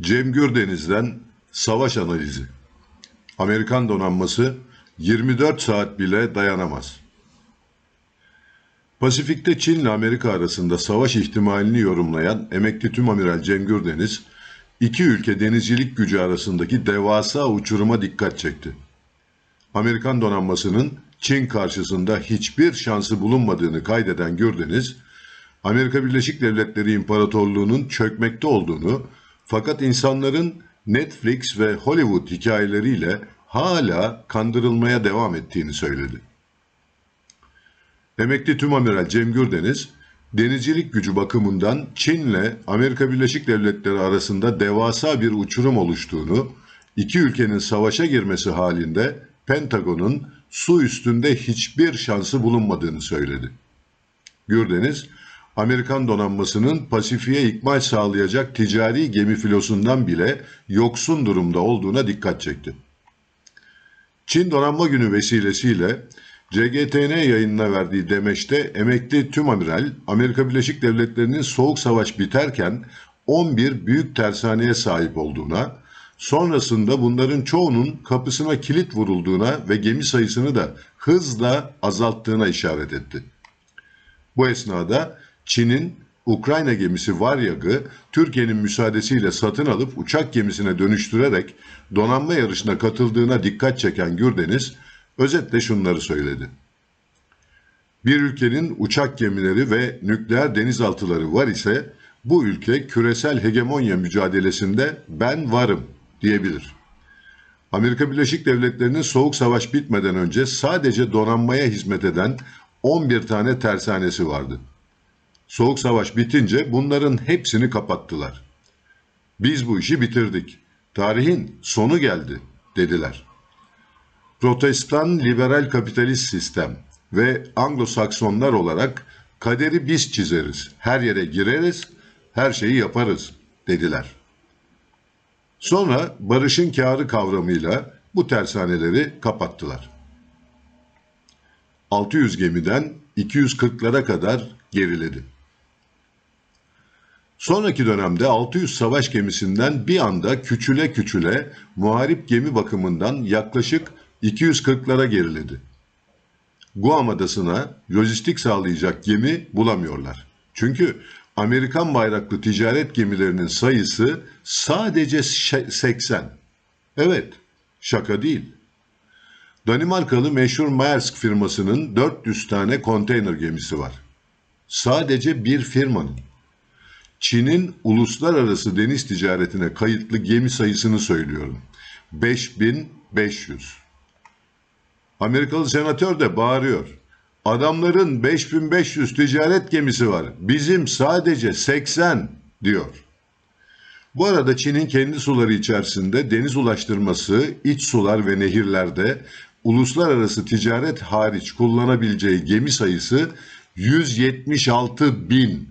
Cem Gürdeniz'den savaş analizi. Amerikan donanması 24 saat bile dayanamaz. Pasifik'te Çin ile Amerika arasında savaş ihtimalini yorumlayan emekli tümamiral Cem Gürdeniz, iki ülke denizcilik gücü arasındaki devasa uçuruma dikkat çekti. Amerikan donanmasının Çin karşısında hiçbir şansı bulunmadığını kaydeden Gürdeniz, Amerika Birleşik Devletleri İmparatorluğu'nun çökmekte olduğunu, fakat insanların Netflix ve Hollywood hikayeleriyle hala kandırılmaya devam ettiğini söyledi. Emekli tümamiral Cem Gürdeniz, denizcilik gücü bakımından Çin'le Amerika Birleşik Devletleri arasında devasa bir uçurum oluştuğunu, iki ülkenin savaşa girmesi halinde Pentagon'un su üstünde hiçbir şansı bulunmadığını söyledi. Gürdeniz, Amerikan donanmasının Pasifik'e ikmal sağlayacak ticari gemi filosundan bile yoksun durumda olduğuna dikkat çekti. Çin Donanma Günü vesilesiyle CGTN yayınına verdiği demeçte emekli tümamiral, Amerika Birleşik Devletleri'nin Soğuk Savaş biterken 11 büyük tersaneye sahip olduğuna, sonrasında bunların çoğunun kapısına kilit vurulduğuna ve gemi sayısını da hızla azalttığına işaret etti. Bu esnada Çin'in Ukrayna gemisi Varyag'ı Türkiye'nin müsaadesiyle satın alıp uçak gemisine dönüştürerek donanma yarışına katıldığına dikkat çeken Gürdeniz, özetle şunları söyledi. Bir ülkenin uçak gemileri ve nükleer denizaltıları var ise bu ülke küresel hegemonya mücadelesinde ben varım diyebilir. Amerika Birleşik Devletleri'nin Soğuk Savaş bitmeden önce sadece donanmaya hizmet eden 11 tane tersanesi vardı. Soğuk Savaş bitince bunların hepsini kapattılar. Biz bu işi bitirdik. Tarihin sonu geldi dediler. Protestan liberal kapitalist sistem ve Anglo-Saksonlar olarak kaderi biz çizeriz, her yere gireriz, her şeyi yaparız dediler. Sonra barışın kârı kavramıyla bu tersaneleri kapattılar. 600 gemiden 240'lara kadar geriledi. Sonraki dönemde 600 savaş gemisinden bir anda küçüle küçüle muharip gemi bakımından yaklaşık 240'lara geriledi. Guam Adası'na lojistik sağlayacak gemi bulamıyorlar. Çünkü Amerikan bayraklı ticaret gemilerinin sayısı sadece 80. Evet, şaka değil. Danimarkalı meşhur Maersk firmasının 400 tane konteyner gemisi var. Sadece bir firmanın. Çin'in uluslararası deniz ticaretine kayıtlı gemi sayısını söylüyorum. 5500. Amerikalı senatör de bağırıyor. Adamların 5500 ticaret gemisi var. Bizim sadece 80 diyor. Bu arada Çin'in kendi suları içerisinde deniz ulaştırması, iç sular ve nehirlerde uluslararası ticaret hariç kullanabileceği gemi sayısı 176 bin.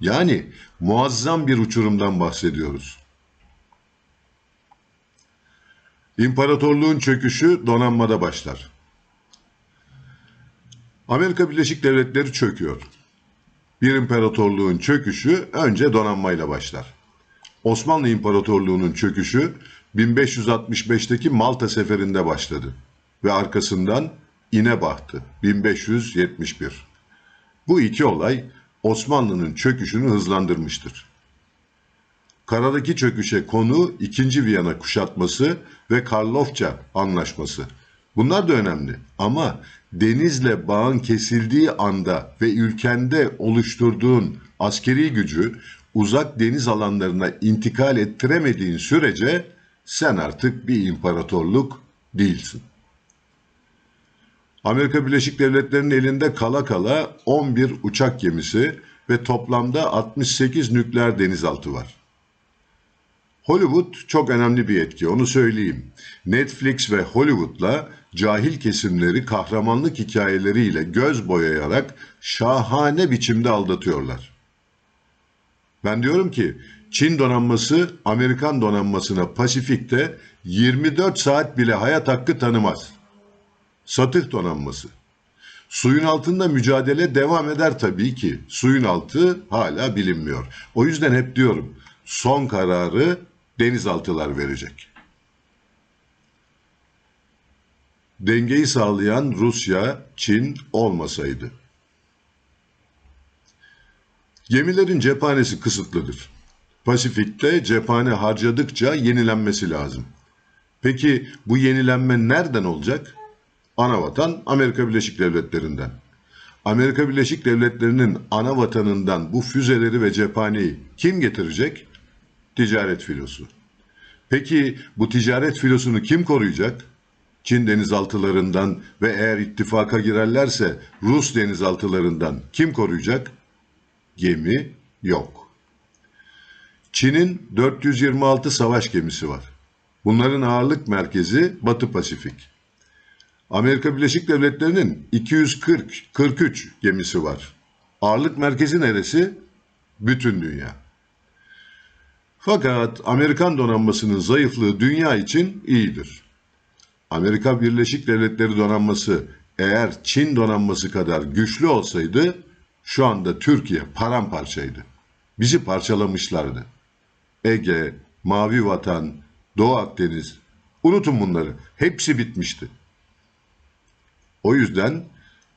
Yani muazzam bir uçurumdan bahsediyoruz. İmparatorluğun çöküşü donanmada başlar. Amerika Birleşik Devletleri çöküyor. Bir imparatorluğun çöküşü önce donanmayla başlar. Osmanlı İmparatorluğu'nun çöküşü 1565'teki Malta Seferi'nde başladı ve arkasından İnebahtı 1571. Bu iki olay Osmanlı'nın çöküşünü hızlandırmıştır. Karadaki çöküşe konu 2. Viyana kuşatması ve Karlofça Anlaşması. Bunlar da önemli ama denizle bağın kesildiği anda ve ülkende oluşturduğun askeri gücü uzak deniz alanlarına intikal ettiremediğin sürece sen artık bir imparatorluk değilsin. Amerika Birleşik Devletleri'nin elinde kala kala 11 uçak gemisi ve toplamda 68 nükleer denizaltı var. Hollywood çok önemli bir etki, onu söyleyeyim. Netflix ve Hollywood'la cahil kesimleri kahramanlık hikayeleriyle göz boyayarak şahane biçimde aldatıyorlar. Ben diyorum ki Çin donanması Amerikan donanmasına Pasifik'te 24 saat bile hayat hakkı tanımaz. Satır donanması. Suyun altında mücadele devam eder tabii ki. Suyun altı hala bilinmiyor. O yüzden hep diyorum son kararı denizaltılar verecek. Dengeyi sağlayan Rusya, Çin olmasaydı. Gemilerin cephanesi kısıtlıdır. Pasifik'te cephane harcadıkça yenilenmesi lazım. Peki bu yenilenme nereden olacak? Anavatan Amerika Birleşik Devletleri'nden. Amerika Birleşik Devletleri'nin ana vatanından bu füzeleri ve cephaneyi kim getirecek? Ticaret filosu. Peki bu ticaret filosunu kim koruyacak? Çin denizaltılarından ve eğer ittifaka girerlerse Rus denizaltılarından kim koruyacak? Gemi yok. Çin'in 426 savaş gemisi var. Bunların ağırlık merkezi Batı Pasifik. Amerika Birleşik Devletleri'nin 243 gemisi var. Ağırlık merkezi neresi? Bütün dünya. Fakat Amerikan donanmasının zayıflığı dünya için iyidir. Amerika Birleşik Devletleri donanması eğer Çin donanması kadar güçlü olsaydı şu anda Türkiye paramparçaydı. Bizi parçalamışlardı. Ege, Mavi Vatan, Doğu Akdeniz, unutun bunları. Hepsi bitmişti. O yüzden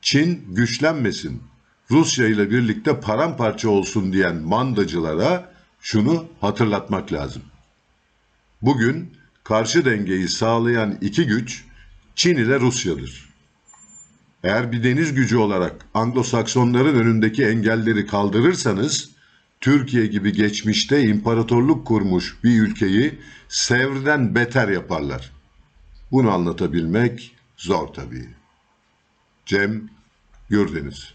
Çin güçlenmesin, Rusya ile birlikte paramparça olsun diyen mandacılara şunu hatırlatmak lazım. Bugün karşı dengeyi sağlayan iki güç Çin ile Rusya'dır. Eğer bir deniz gücü olarak Anglo-Saksonların önündeki engelleri kaldırırsanız, Türkiye gibi geçmişte imparatorluk kurmuş bir ülkeyi Sevr'den beter yaparlar. Bunu anlatabilmek zor tabii. Cem Gürdeniz.